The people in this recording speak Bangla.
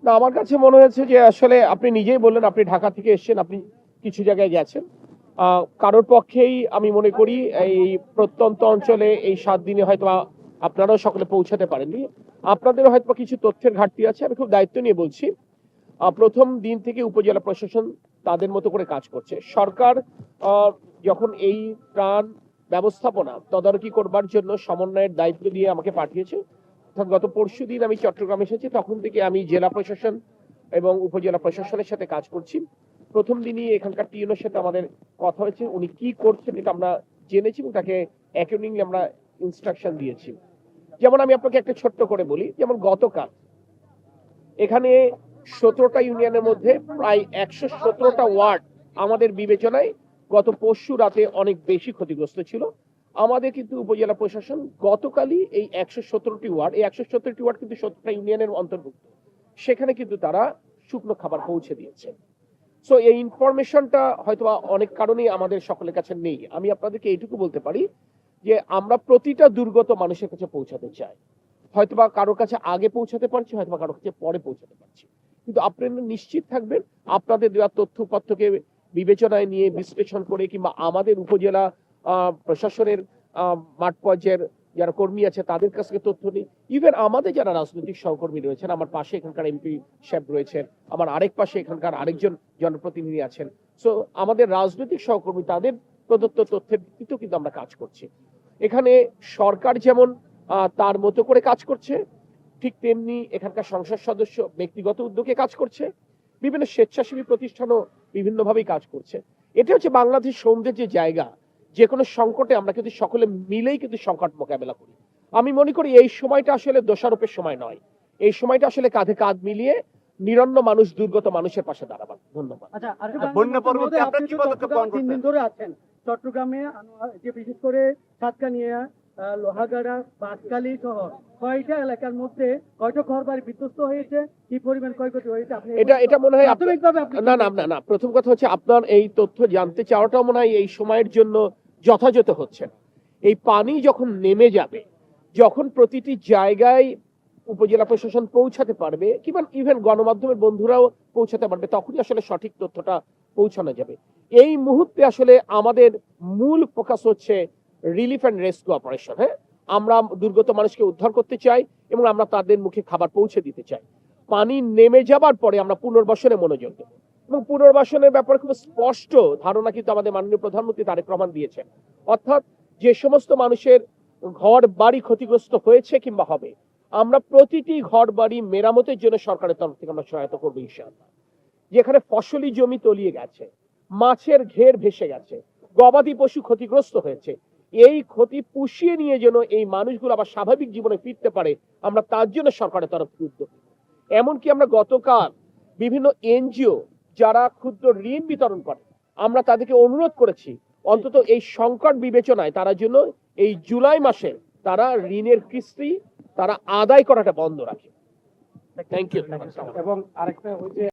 না, আমার কাছে মনে হয়েছে যে আসলে আপনি নিজেই বললেন আপনি ঢাকা থেকে এসেছেন, আপনি কিছু জায়গায় গেছেন। কারোর পক্ষেই আমি মনে করি এই প্রত্যন্ত অঞ্চলে এই 7 দিনে হয়তো আপনারাও সকলে পৌঁছাতে পারেননি। আপনাদেরও হয়তো কিছু তথ্যের ঘাটতি আছে। আমি খুব দায়িত্ব নিয়ে বলছি। প্রথম দিন থেকে উপজেলা প্রশাসন তাদের মতো করে কাজ করছে। সরকার যখন এই ত্রাণ ব্যবস্থাপনা তদারকি করবার জন্য সমন্বয়ের দায়িত্ব দিয়ে আমাকে পাঠিয়েছে, অর্থাৎ গত পরশুদিন আমি চট্টগ্রাম এসেছি, তখন থেকে আমি জেলা প্রশাসন এবং উপজেলা প্রশাসনের সাথে কাজ করছি। প্রথম দিনই এখানকার টিএনওর সাথে আমাদের কথা হয়েছে, উনি কি করছেন এটা আমরা জেনেছি এবং তাকে অ্যাকর্ডিংলি আমরা ইনস্ট্রাকশন দিয়েছি। যেমন আমি আপনাকে একটা ছোট্ট করে বলি, যেমন গতকাল এখানে 17টা ইউনিয়নের মধ্যে প্রায় 117টা ওয়ার্ড আমাদের বিবেচনায় গত পরশু রাতে অনেক বেশি ক্ষতিগ্রস্ত ছিল। আমাদের কিন্তু উপজেলা প্রশাসন গতকালই এই 117টি ওয়ার্ড, এই 117টি ওয়ার্ড কিন্তু 17টা ইউনিয়নের অন্তর্ভুক্ত, সেখানে কিন্তু তারা শুকনো খাবার পৌঁছে দিয়েছে। সো এই ইনফরমেশনটা হয়তো অনেক কারণেই আমাদের সকলের কাছে নেই। আমি আপনাদেরকে এইটুকু বলতে পারি যে আমরা প্রতিটা দুর্গত মানুষের কাছে পৌঁছাতে চাই। হয়তোবা কারোর কাছে আগে পৌঁছাতে পারছি, হয়তোবা কারোর কাছে পরে পৌঁছাতে পারছি, কিন্তু আপনারা নিশ্চিত থাকবেন আপনাদের দেওয়া তথ্যপত্রকে বিবেচনায় নিয়ে বিশ্লেষণ করে কিংবা আমাদের উপজেলা প্রশাসনের মাঠ পর্যায়ের যারা কর্মী আছে তাদের কাছ থেকে তথ্য নিই, ইভেন আমাদের যারা রাজনৈতিক সহকর্মী রয়েছেন, আমার পাশে এখানকার এমপি সাহেব রয়েছেন, আমার আরেক পাশে এখানকার আরেকজন জনপ্রতিনিধি আছেন। সো আমাদের রাজনৈতিক সহকর্মী তাদের প্রদত্ত তথ্যের ভিত্তিতেও কিন্তু আমরা কাজ করছি। এখানে সরকার যেমন তার মতো করে কাজ করছে, ঠিক তেমনি এখানকার সংসদ সদস্য ব্যক্তিগত উদ্যোগে কাজ করছে, বিভিন্ন স্বেচ্ছাসেবী প্রতিষ্ঠানও বিভিন্নভাবেই কাজ করছে। এটা হচ্ছে বাংলাদেশ সৌন্দর্যের জায়গা। যে কোনো সংকটে আমরা কিন্তু সকলে মিলেই কিন্তু সংকট মোকাবেলা করি। আমি মনে করি এই সময়টা আসলে দোষারোপের সময় নয়, এই সময়টা আসলে কাঁধে কাঁধ মিলিয়ে নিরন্ন মানুষ, দুর্গত মানুষের পাশে দাঁড়াবার। ধন্যবাদ। আচ্ছা, বন্যা পরবর্তী আপনারা কি পদক্ষেপ গ্রহণ করছেন? 3 দিন ধরে আছেন চট্টগ্রামে, যে বিশেষ করে সাতকানিয়া, লোহাগাড়া, বাঁশখালী সহ কয়টা এলাকার মধ্যে কয়টা ঘরবাড়ি বিধ্বস্ত হয়েছে, কি পরিমাণ ক্ষয়ক্ষতি হয়েছে আপনি এটা মনে হয় প্রাথমিকভাবে আপনি না, প্রথম কথা হচ্ছে আপনার এই তথ্য জানতে চাওয়াটাও মনে হয় এই সময়ের জন্য যথাযথ হচ্ছে না। এই পানি যখন নেমে যাবে, যখন প্রতিটি জায়গায় উপজেলা প্রশাসন পৌঁছাতে পারবে কিংবা ইভেন গণমাধ্যমের বন্ধুরাও পৌঁছাতে পারবে, তখনই আসলে সঠিক তথ্যটা পৌঁছানো যাবে। এই মুহূর্তে আসলে আমাদের মূল ফোকাস হচ্ছে রিলিফ অ্যান্ড রেস্কিউ অপারেশন। হ্যাঁ, আমরা দুর্গত মানুষকে উদ্ধার করতে চাই এবং আমরা তাদের মুখে খাবার পৌঁছে দিতে চাই। পানি নেমে যাবার পরে আমরা পুনর্বাসনে মনোযোগ দেব এবং পুনর্বাসনের ব্যাপারে খুব স্পষ্ট ধারণা কিন্তু আমাদের মাননীয় প্রধানমন্ত্রী তারেক রহমান দিয়েছেন। অর্থাৎ যে সমস্ত মানুষের ঘর বাড়ি ক্ষতিগ্রস্ত হয়েছে কিংবা হবে, আমরা প্রতিটি ঘর বাড়ি মেরামতের জন্য সরকারের তরফ থেকে আমরা সহায়তা করবো ইনশাআল্লাহ। যেখানে ফসলি জমি তলিয়ে গেছে, মাছের ঘের ভেসে গেছে, গবাদি পশু ক্ষতিগ্রস্ত হয়েছে, এই ক্ষতি পুষিয়ে নিয়ে যেন এই মানুষগুলো আবার স্বাভাবিক জীবনে ফিরতে পারে, আমরা তার জন্য সরকারের তরফ থেকে উদ্যোগ নেব। এমনকি আমরা গতকাল বিভিন্ন এনজিও যারা ক্ষুদ্র ঋণ বিতরণ করে, আমরা তাদেরকে অনুরোধ করেছি অন্তত এই সংকট বিবেচনায় তারা জন্য এই জুলাই মাসে তারা ঋণের কিস্তি তারা আদায় করাটা বন্ধ রাখে। Thank you. এবং আরেকটা হচ্ছে